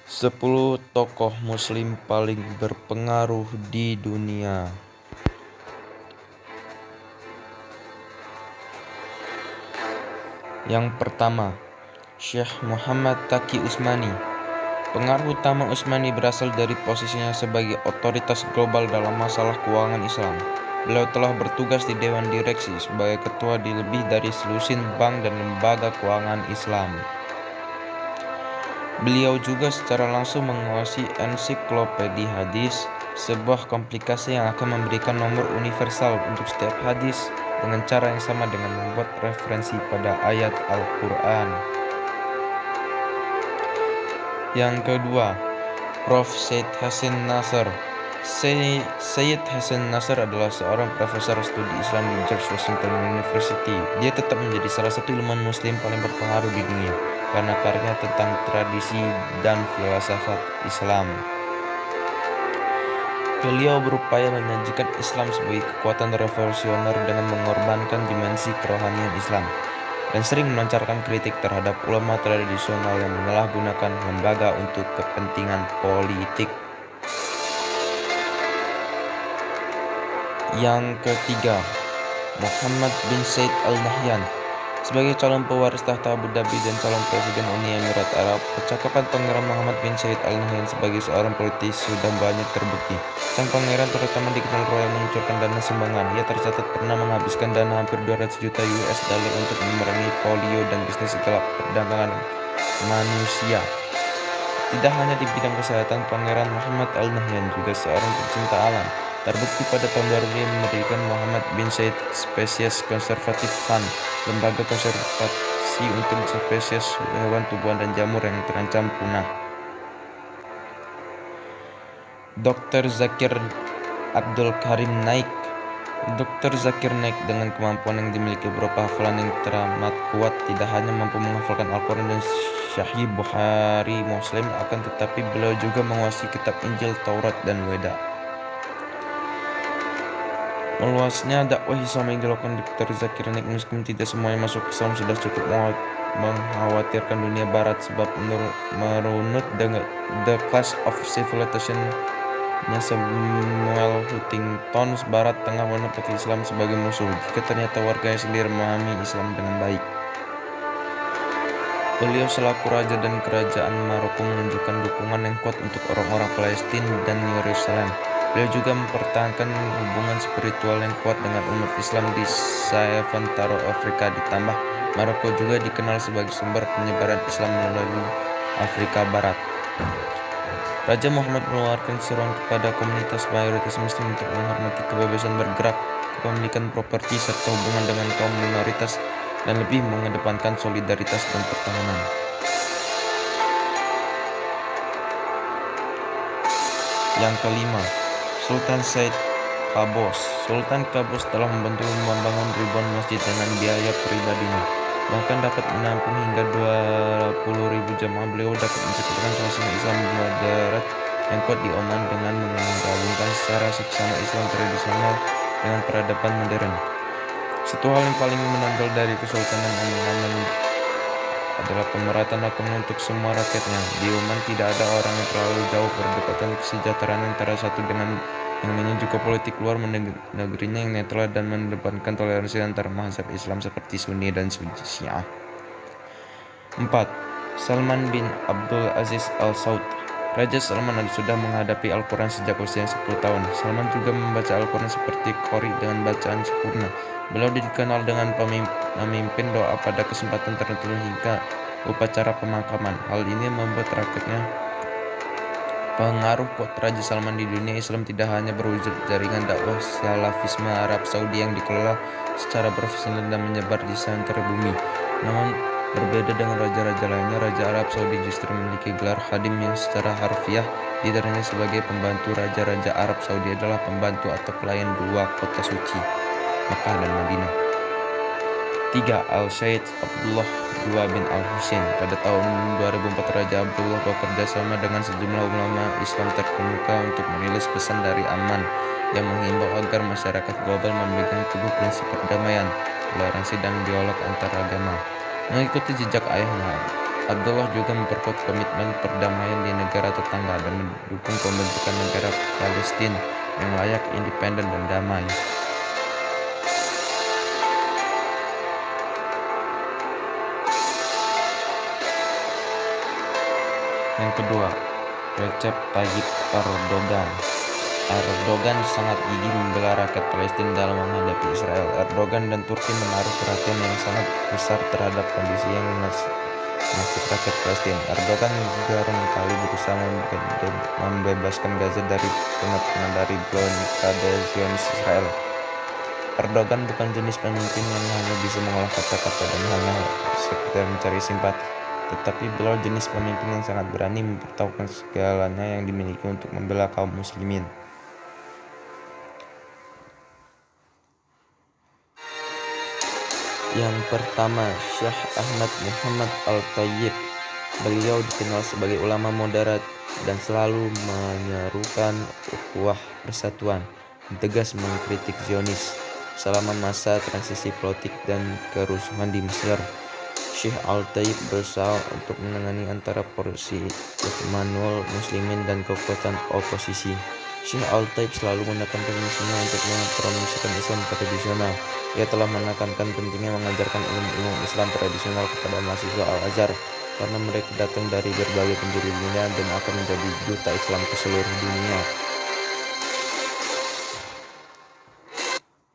10 tokoh muslim paling berpengaruh di dunia. Yang pertama, Syekh Muhammad Taqi Utsmani. Pengaruh utama Utsmani berasal dari posisinya sebagai otoritas global dalam masalah keuangan Islam. Beliau telah bertugas di Dewan Direksi sebagai ketua di lebih dari selusin bank dan lembaga keuangan Islam. Beliau juga secara langsung menguasai ensiklopedia hadis, sebuah komplikasi yang akan memberikan nomor universal untuk setiap hadis dengan cara yang sama dengan membuat referensi pada ayat Al-Quran. Yang kedua, Prof. Syed Hasan Nasr. Syed Hasan Nasr adalah seorang profesor studi Islam di George Washington University. Dia tetap menjadi salah satu ilmuwan muslim paling berpengaruh di dunia karena karya tentang tradisi dan filsafat Islam. Beliau berupaya menyajikan Islam sebagai kekuatan revolusioner dengan mengorbankan dimensi kerohanian Islam dan sering melancarkan kritik terhadap ulama tradisional yang menyalahgunakan lembaga untuk kepentingan politik. Yang ketiga, Muhammad bin Said Al Nahyan. Sebagai calon pewaris tahta Abu Dhabi dan calon presiden Uni Emirat Arab, kecakapan Pangeran Muhammad bin Said Al Nahyan sebagai seorang politisi sudah banyak terbukti. Sang pangeran terutama dikenal royal mengucurkan dana sumbangan. Ia tercatat pernah menghabiskan dana hampir 200 juta US dollar untuk memerangi polio dan bisnis gelap perdagangan manusia. Tidak hanya di bidang kesehatan, Pangeran Muhammad Al Nahyan juga seorang pecinta alam. Terbukti pada tahun 2000 dia mendirikan Muhammad bin Said Species Conservative Fund, lembaga konservasi untuk spesies hewan, tumbuhan, dan jamur yang terancam punah. Dr. Zakir Abdul Karim Naik. Dr. Zakir Naik dengan kemampuan yang dimiliki berupa hafalan yang teramat kuat tidak hanya mampu menghafalkan Al-Quran dan Sahih Bukhari Muslim, akan tetapi beliau juga menguasai kitab Injil, Taurat, dan Weda. Meluasnya dakwah Islam yang dilakukan Dr. Zakir Naik meskipun tidak semuanya masuk Islam sudah cukup mengkhawatirkan dunia barat, sebab menurut The Clash of Civilization-nya Samuel Huntington, barat tengah menempati Islam sebagai musuh jika ternyata warganya sendiri memahami Islam dengan baik. Beliau selaku raja dan kerajaan Maroko menunjukkan dukungan yang kuat untuk orang-orang Palestina dan Yerusalem. Beliau juga mempertahankan hubungan spiritual yang kuat dengan umat Islam di sementara Afrika. Ditambah, Maroko juga dikenal sebagai sumber penyebaran Islam melalui Afrika Barat. Raja Muhammad mengeluarkan seruan kepada komunitas mayoritas Muslim untuk menghormati kebebasan bergerak, kepemilikan properti, serta hubungan dengan kaum minoritas, dan lebih mengedepankan solidaritas dan pertahanan. Yang kelima, Sultan Said Qaboos. Sultan Qaboos telah membangun ribuan masjid dengan biaya pribadinya, bahkan dapat menampung hingga 20.000 jamaah. Beliau dapat menciptakan suasana Islam moderat yang kuat di Oman dengan menggabungkan secara seksama Islam tradisional dengan peradaban modern. Satu hal yang paling menonjol dari Kesultanan Oman adalah pemerataan hukum untuk semua rakyatnya. Di Oman tidak ada orang yang terlalu jauh berdekatan kesejahteraan antara satu dengan yang lainnya. Juga politik luar negerinya yang netral dan mengedepankan toleransi antara mazhab Islam seperti Sunni dan Syiah. 4. Salman bin Abdul Aziz Al Saud. Raja Salman sudah menghadapi Al-Quran sejak usia 10 tahun. Salman juga membaca Al-Quran seperti Qori dengan bacaan sempurna. Beliau dikenal dengan memimpin doa pada kesempatan tertentu hingga upacara pemakaman. Hal ini membuat rakyatnya pengaruh kuat Raja Salman di dunia Islam tidak hanya berwujud jaringan dakwah Salafisme Arab Saudi yang dikelola secara profesional dan menyebar di seantero bumi. Namun berbeda dengan raja-raja lainnya, Raja Arab Saudi justru memiliki gelar khadim yang secara harfiah diterangkan sebagai pembantu. Raja-raja Arab Saudi adalah pembantu atau pelayan dua kota suci, Mekah dan Madinah. 3. Al-Syed Abdullah II bin Al-Husain. Pada tahun 2004, Raja Abdullah bekerja sama dengan sejumlah ulama Islam terkemuka untuk merilis pesan dari Amman yang menghimbau agar masyarakat global memegang teguh prinsip perdamaian, toleransi, dan dialog antar agama. Mengikuti jejak ayahnya, Abdullah juga memperkuat komitmen perdamaian di negara tetangga dan mendukung pembentukan negara Palestina yang layak, independen, dan damai. Yang kedua, Recep Tayyip Erdogan. Erdogan sangat gigih membela rakyat Palestina dalam menghadapi Israel. Erdogan dan Turki menaruh perhatian yang sangat besar terhadap kondisi yang nasib rakyat Palestina. Erdogan berkali berusaha membebaskan Gaza dari pengepungan dari blokade Zionis Israel. Erdogan bukan jenis pemimpin yang hanya bisa mengolah kata-kata dan hanya sekedar mencari simpati, tetapi beliau jenis pemimpin yang sangat berani mempertaruhkan segalanya yang dimiliki untuk membela kaum muslimin. Yang pertama, Syekh Ahmad Muhammad Al-Thayyib. Beliau dikenal sebagai ulama moderat dan selalu menyerukan ukhuwah persatuan, tegas mengkritik Zionis selama masa transisi politik dan kerusuhan di Mesir. Syekh Al-Thayyib berusaha untuk menangani antara porsi manual muslimin dan kekuatan oposisi. Syekh Al-Thayyib selalu menekankan misinya untuk mempromosikan Islam tradisional. Ia telah menekankan pentingnya mengajarkan ilmu-ilmu Islam tradisional kepada mahasiswa Al-Azhar karena mereka datang dari berbagai penjuru dunia dan akan menjadi duta Islam ke seluruh dunia.